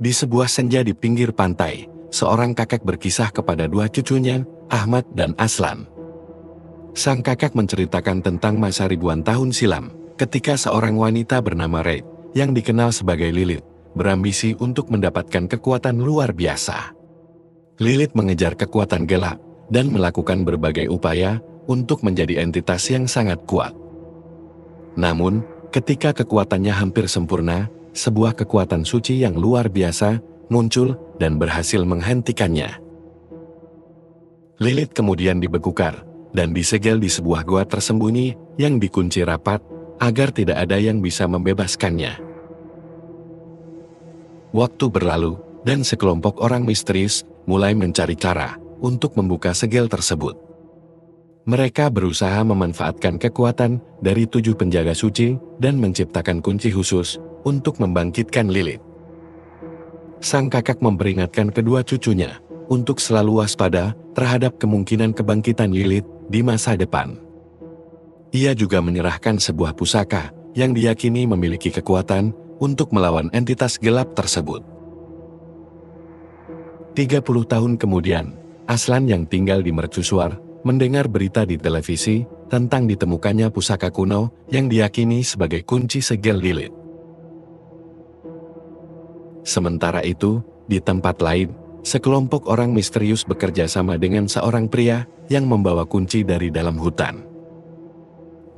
Di sebuah senja di pinggir pantai, seorang kakek berkisah kepada dua cucunya, Ahmad dan Aslan. Sang kakek menceritakan tentang masa ribuan tahun silam, ketika seorang wanita bernama Reid, yang dikenal sebagai Lilith, berambisi untuk mendapatkan kekuatan luar biasa. Lilith mengejar kekuatan gelap, dan melakukan berbagai upaya untuk menjadi entitas yang sangat kuat. Namun, ketika kekuatannya hampir sempurna, sebuah kekuatan suci yang luar biasa muncul dan berhasil menghentikannya. Lilith kemudian dibekukan dan disegel di sebuah gua tersembunyi yang dikunci rapat agar tidak ada yang bisa membebaskannya. Waktu berlalu dan sekelompok orang misterius mulai mencari cara untuk membuka segel tersebut. Mereka berusaha memanfaatkan kekuatan dari 7 penjaga suci dan menciptakan kunci khusus untuk membangkitkan Lilith. Sang kakak memperingatkan kedua cucunya untuk selalu waspada terhadap kemungkinan kebangkitan Lilith di masa depan. Ia juga menyerahkan sebuah pusaka yang diyakini memiliki kekuatan untuk melawan entitas gelap tersebut. 30 tahun kemudian, Aslan yang tinggal di mercusuar mendengar berita di televisi tentang ditemukannya pusaka kuno yang diyakini sebagai kunci segel Lilith. Sementara itu, di tempat lain, sekelompok orang misterius bekerja sama dengan seorang pria yang membawa kunci dari dalam hutan.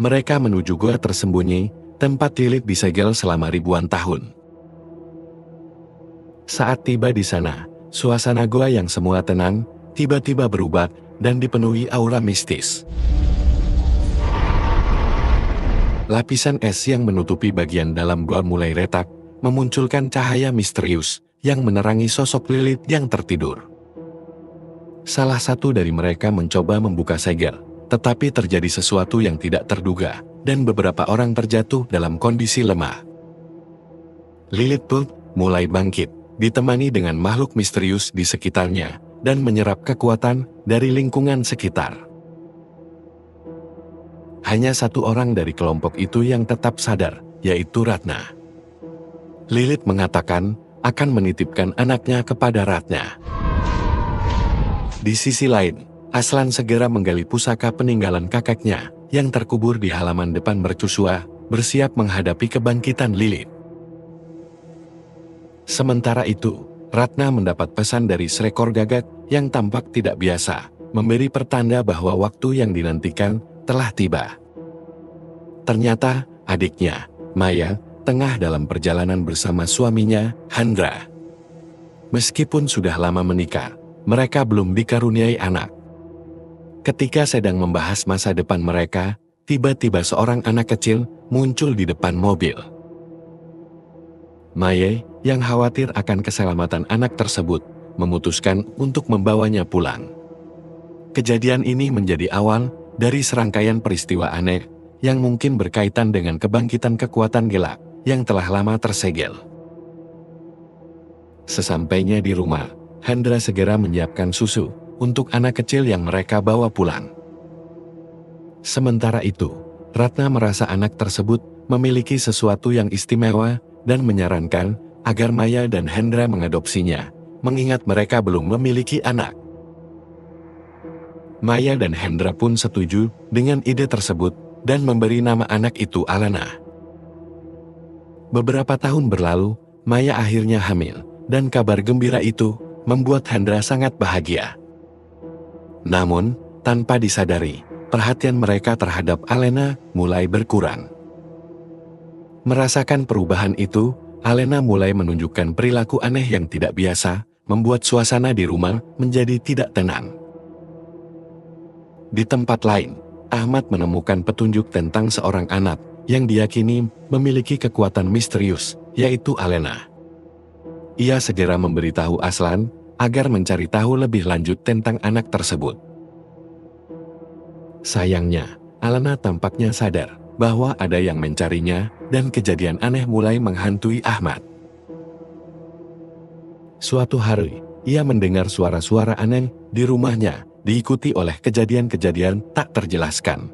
Mereka menuju gua tersembunyi, tempat Lilith disegel selama ribuan tahun. Saat tiba di sana, suasana gua yang semula tenang, tiba-tiba berubah dan dipenuhi aura mistis. Lapisan es yang menutupi bagian dalam gua mulai retak, memunculkan cahaya misterius yang menerangi sosok Lilith yang tertidur. Salah satu dari mereka mencoba membuka segel, tetapi terjadi sesuatu yang tidak terduga, dan beberapa orang terjatuh dalam kondisi lemah. Lilith pun mulai bangkit, ditemani dengan makhluk misterius di sekitarnya, dan menyerap kekuatan dari lingkungan sekitar. Hanya satu orang dari kelompok itu yang tetap sadar, yaitu Ratna. Lilith mengatakan akan menitipkan anaknya kepada Ratna. Di sisi lain, Aslan segera menggali pusaka peninggalan kakeknya yang terkubur di halaman depan mercusuar, bersiap menghadapi kebangkitan Lilith. Sementara itu, Ratna mendapat pesan dari seekor gagak yang tampak tidak biasa, memberi pertanda bahwa waktu yang dinantikan telah tiba. Ternyata, adiknya, Maya, tengah dalam perjalanan bersama suaminya, Hendra. Meskipun sudah lama menikah, mereka belum dikaruniai anak. Ketika sedang membahas masa depan mereka, tiba-tiba seorang anak kecil muncul di depan mobil. Maya, yang khawatir akan keselamatan anak tersebut, memutuskan untuk membawanya pulang. Kejadian ini menjadi awal dari serangkaian peristiwa aneh yang mungkin berkaitan dengan kebangkitan kekuatan gelap yang telah lama tersegel. Sesampainya di rumah, Hendra segera menyiapkan susu untuk anak kecil yang mereka bawa pulang. Sementara itu, Ratna merasa anak tersebut memiliki sesuatu yang istimewa dan menyarankan agar Maya dan Hendra mengadopsinya, mengingat mereka belum memiliki anak. Maya dan Hendra pun setuju dengan ide tersebut dan memberi nama anak itu Alana. Beberapa tahun berlalu, Maya akhirnya hamil, dan kabar gembira itu membuat Hendra sangat bahagia. Namun, tanpa disadari, perhatian mereka terhadap Alena mulai berkurang. Merasakan perubahan itu, Alena mulai menunjukkan perilaku aneh yang tidak biasa, membuat suasana di rumah menjadi tidak tenang. Di tempat lain, Ahmad menemukan petunjuk tentang seorang anak yang diyakini memiliki kekuatan misterius, yaitu Alena. Ia segera memberitahu Aslan agar mencari tahu lebih lanjut tentang anak tersebut. Sayangnya, Alena tampaknya sadar bahwa ada yang mencarinya dan kejadian aneh mulai menghantui Ahmad. Suatu hari, ia mendengar suara-suara aneh di rumahnya, diikuti oleh kejadian-kejadian tak terjelaskan.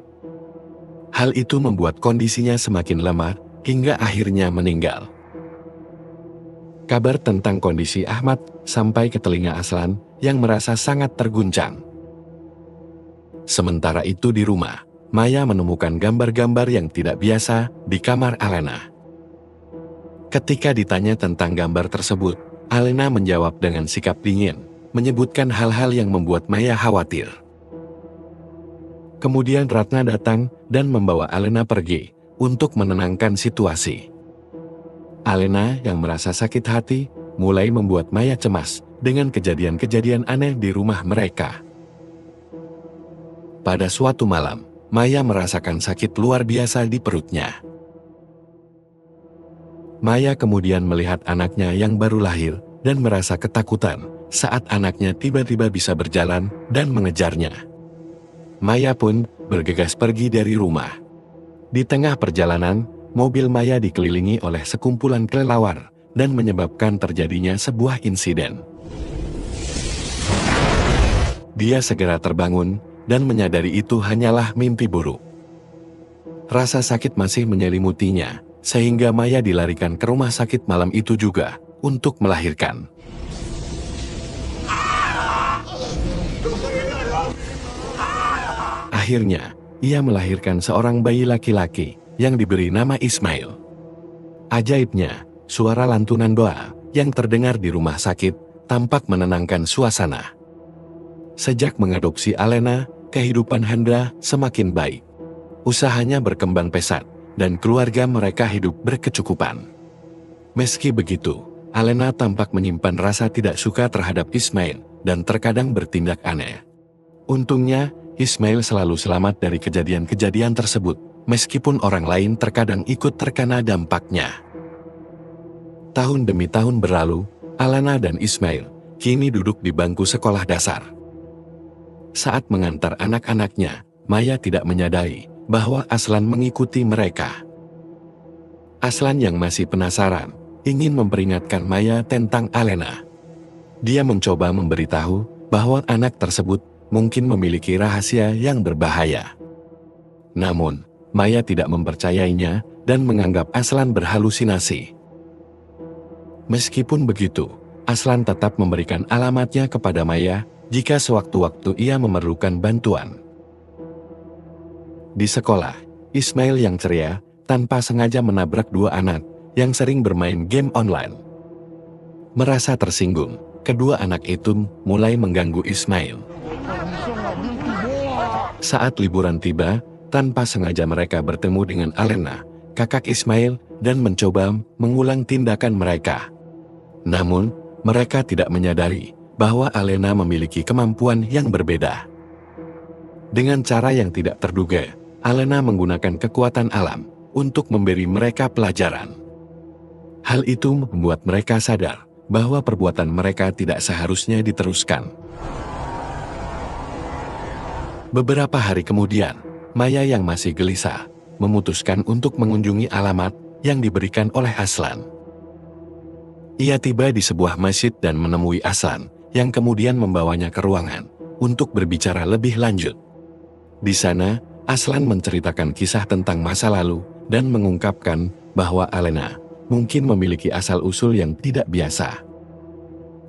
Hal itu membuat kondisinya semakin lemah, hingga akhirnya meninggal. Kabar tentang kondisi Ahmad sampai ke telinga Aslan yang merasa sangat terguncang. Sementara itu di rumah, Maya menemukan gambar-gambar yang tidak biasa di kamar Alena. Ketika ditanya tentang gambar tersebut, Alena menjawab dengan sikap dingin, menyebutkan hal-hal yang membuat Maya khawatir. Kemudian Ratna datang dan membawa Alena pergi untuk menenangkan situasi. Alena yang merasa sakit hati, mulai membuat Maya cemas dengan kejadian-kejadian aneh di rumah mereka. Pada suatu malam, Maya merasakan sakit luar biasa di perutnya. Maya kemudian melihat anaknya yang baru lahir dan merasa ketakutan saat anaknya tiba-tiba bisa berjalan dan mengejarnya. Maya pun bergegas pergi dari rumah. Di tengah perjalanan, mobil Maya dikelilingi oleh sekumpulan kelelawar dan menyebabkan terjadinya sebuah insiden. Dia segera terbangun dan menyadari itu hanyalah mimpi buruk. Rasa sakit masih menyelimutinya, sehingga Maya dilarikan ke rumah sakit malam itu juga untuk melahirkan. Akhirnya, ia melahirkan seorang bayi laki-laki yang diberi nama Ismail. Ajaibnya, suara lantunan doa yang terdengar di rumah sakit tampak menenangkan suasana. Sejak mengadopsi Alena, kehidupan Hendra semakin baik. Usahanya berkembang pesat, dan keluarga mereka hidup berkecukupan. Meski begitu, Alena tampak menyimpan rasa tidak suka terhadap Ismail, dan terkadang bertindak aneh. Untungnya, Ismail selalu selamat dari kejadian-kejadian tersebut, meskipun orang lain terkadang ikut terkena dampaknya. Tahun demi tahun berlalu, Alena dan Ismail kini duduk di bangku sekolah dasar. Saat mengantar anak-anaknya, Maya tidak menyadari bahwa Aslan mengikuti mereka. Aslan yang masih penasaran, ingin memperingatkan Maya tentang Alena. Dia mencoba memberitahu bahwa anak tersebut mungkin memiliki rahasia yang berbahaya. Namun, Maya tidak mempercayainya dan menganggap Aslan berhalusinasi. Meskipun begitu, Aslan tetap memberikan alamatnya kepada Maya jika sewaktu-waktu ia memerlukan bantuan. Di sekolah, Ismail yang ceria tanpa sengaja menabrak dua anak yang sering bermain game online. Merasa tersinggung, kedua anak itu mulai mengganggu Ismail. Saat liburan tiba, tanpa sengaja mereka bertemu dengan Alena, kakak Ismail, dan mencoba mengulang tindakan mereka. Namun, mereka tidak menyadari bahwa Alena memiliki kemampuan yang berbeda. Dengan cara yang tidak terduga, Alena menggunakan kekuatan alam untuk memberi mereka pelajaran. Hal itu membuat mereka sadar bahwa perbuatan mereka tidak seharusnya diteruskan. Beberapa hari kemudian, Maya yang masih gelisah memutuskan untuk mengunjungi alamat yang diberikan oleh Aslan. Ia tiba di sebuah masjid dan menemui Aslan, yang kemudian membawanya ke ruangan untuk berbicara lebih lanjut. Di sana, Aslan menceritakan kisah tentang masa lalu dan mengungkapkan bahwa Alena mungkin memiliki asal-usul yang tidak biasa.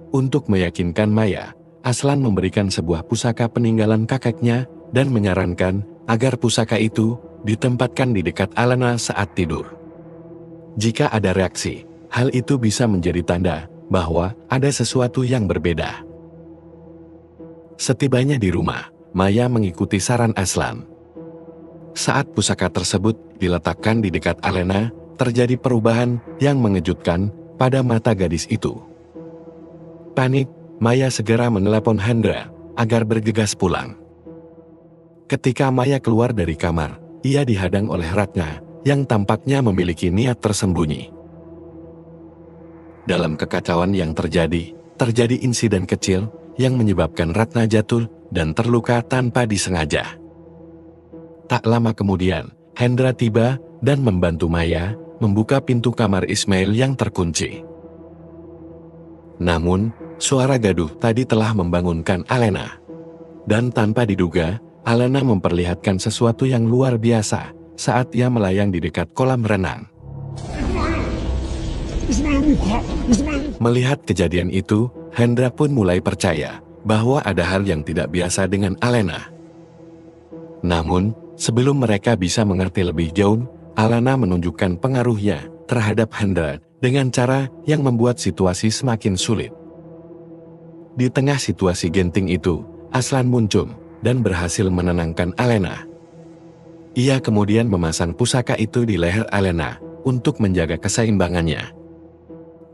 Untuk meyakinkan Maya, Aslan memberikan sebuah pusaka peninggalan kakeknya dan menyarankan agar pusaka itu ditempatkan di dekat Alena saat tidur. Jika ada reaksi, hal itu bisa menjadi tanda bahwa ada sesuatu yang berbeda. Setibanya di rumah, Maya mengikuti saran Aslan. Saat pusaka tersebut diletakkan di dekat Alena, terjadi perubahan yang mengejutkan pada mata gadis itu. Panik, Maya segera menelepon Hendra agar bergegas pulang. Ketika Maya keluar dari kamar, ia dihadang oleh Ratna yang tampaknya memiliki niat tersembunyi. Dalam kekacauan yang terjadi insiden kecil yang menyebabkan Ratna jatuh dan terluka tanpa disengaja. Tak lama kemudian, Hendra tiba dan membantu Maya membuka pintu kamar Ismail yang terkunci. Namun, suara gaduh tadi telah membangunkan Alena. Dan tanpa diduga, Alena memperlihatkan sesuatu yang luar biasa saat ia melayang di dekat kolam renang. Ismail Melihat kejadian itu, Hendra pun mulai percaya bahwa ada hal yang tidak biasa dengan Alena. Namun, sebelum mereka bisa mengerti lebih jauh, Alena menunjukkan pengaruhnya terhadap Hendra dengan cara yang membuat situasi semakin sulit. Di tengah situasi genting itu, Aslan muncul dan berhasil menenangkan Alena. Ia kemudian memasang pusaka itu di leher Alena untuk menjaga keseimbangannya.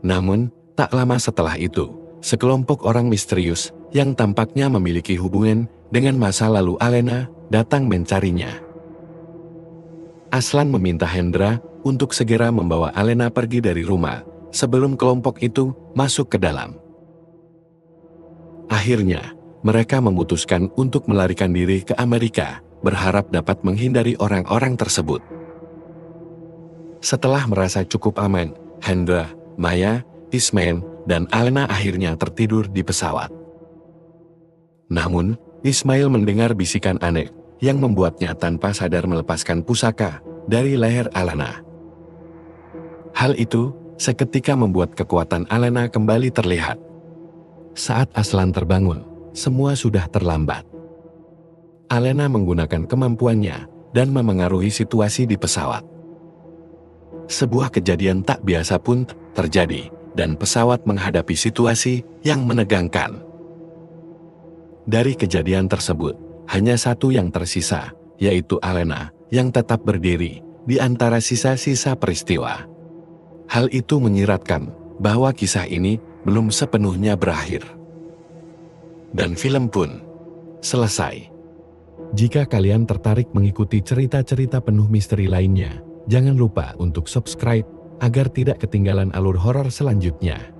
Namun, tak lama setelah itu, sekelompok orang misterius yang tampaknya memiliki hubungan dengan masa lalu Alena datang mencarinya. Aslan meminta Hendra untuk segera membawa Alena pergi dari rumah sebelum kelompok itu masuk ke dalam. Akhirnya, mereka memutuskan untuk melarikan diri ke Amerika, berharap dapat menghindari orang-orang tersebut. Setelah merasa cukup aman, Hendra, Maya, Ismail, dan Alena akhirnya tertidur di pesawat. Namun, Ismail mendengar bisikan aneh yang membuatnya tanpa sadar melepaskan pusaka dari leher Alena. Hal itu seketika membuat kekuatan Alena kembali terlihat. Saat Aslan terbangun, semua sudah terlambat. Alena menggunakan kemampuannya dan memengaruhi situasi di pesawat. Sebuah kejadian tak biasa pun terjadi, dan pesawat menghadapi situasi yang menegangkan. Dari kejadian tersebut, hanya satu yang tersisa, yaitu Alena, yang tetap berdiri di antara sisa-sisa peristiwa. Hal itu menyiratkan bahwa kisah ini belum sepenuhnya berakhir. Dan film pun selesai. Jika kalian tertarik mengikuti cerita-cerita penuh misteri lainnya, jangan lupa untuk subscribe agar tidak ketinggalan alur horor selanjutnya.